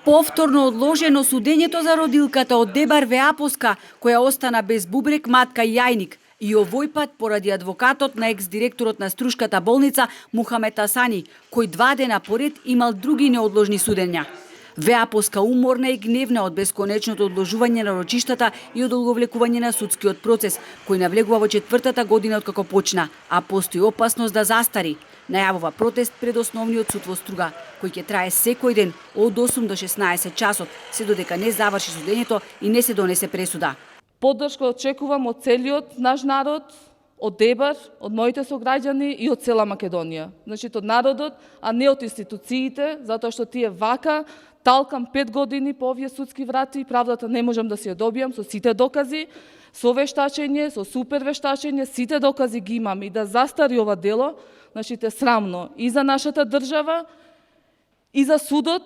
Повторно одложено судењето за родилката од Дебар Веапоска, која остана без бубрек, матка и јајник. И овој пат поради адвокатот на екс-директорот на Струшката болница Мухамет Асани, кој 2 дена поред имал други неодложни судења. Веапоска уморна и гневна од бесконечното одложување на рочиштата и одолговлекување на судскиот процес, кој навлегува во 4-та година откако почна, а постои опасност да застари. Најавува протест пред основниот суд во Струга, кој ќе трае секој ден од 8 до 16 часот, се додека не заврши судењето и не се донесе пресуда. Поддршка очекувам од целиот наш народ, од Дебар, од моите сограѓани и од цела Македонија. Значи, од народот, а не од институциите, затоа што тие вака талкам 5 години по овие судски врати и правдата не можам да си ја добијам со сите докази, со вештачење, со супер вештачење, сите докази ги имам и да застари ова дело, значи те срамно и за нашата држава, и за судот,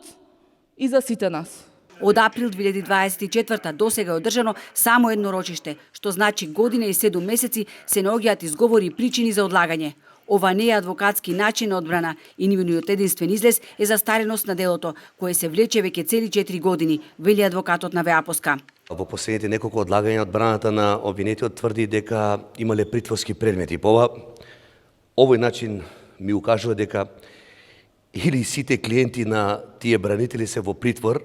и за сите нас. Од април 2024 до сега е одржано само едно рочиште, што значи година и 7 месеци се наоѓаат изговори и причини за одлагање. Ова не е адвокатски начин на одбрана и нивниот единствен излез е застареност на делото, кое се влече веќе цели 4 години, вели адвокатот на Веапоска. Во последните неколку одлагања одбраната на обвинетиот тврди дека имале притворски предмети. По овој начин ми укажува дека или сите клиенти на тие бранители се во притвор,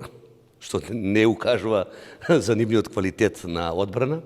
што не укажува за нивниот квалитет на одбрана,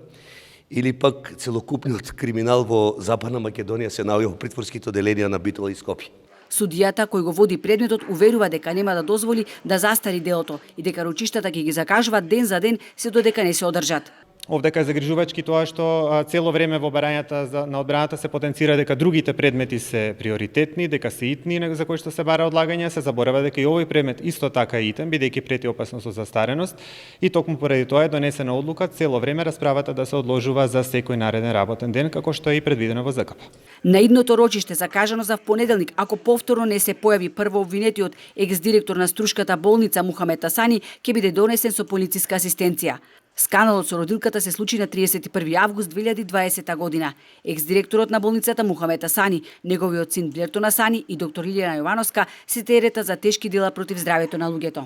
или пак целокупниот криминал во Западна Македонија се наоѓа во притворските оделенија на Битола и Скопје. Судијата кој го води предметот уверува дека нема да дозволи да застари делото и дека рочиштата ќе ги закажуваат ден за ден се додека не се одржат. Овдека е загрижувачки тоа што цело време во барањата на одбраната се потенцира дека другите предмети се приоритетни, дека се итни за кои што се бара одлагање, се заборава дека и овој предмет исто така е итен, бидејќи прети опасност од застареност и токму поради тоа е донесена одлука цело време расправата да се одложува за секој нареден работен ден, како што е и предвидено во ЗКП. На идното рочиште закажано за понеделник, ако повторно не се појави прво обвинетиот екс-директор на Струшката болница Мухамет Асани, ќе биде донесен со полициска асистенција. Скандалот со родилката се случи на 31 август 2020 година. Екс-директорот на болницата Мухамет Асани, неговиот син Блертон Асани и доктор Илјана Јовановска се терета за тешки дела против здравјето на луѓето.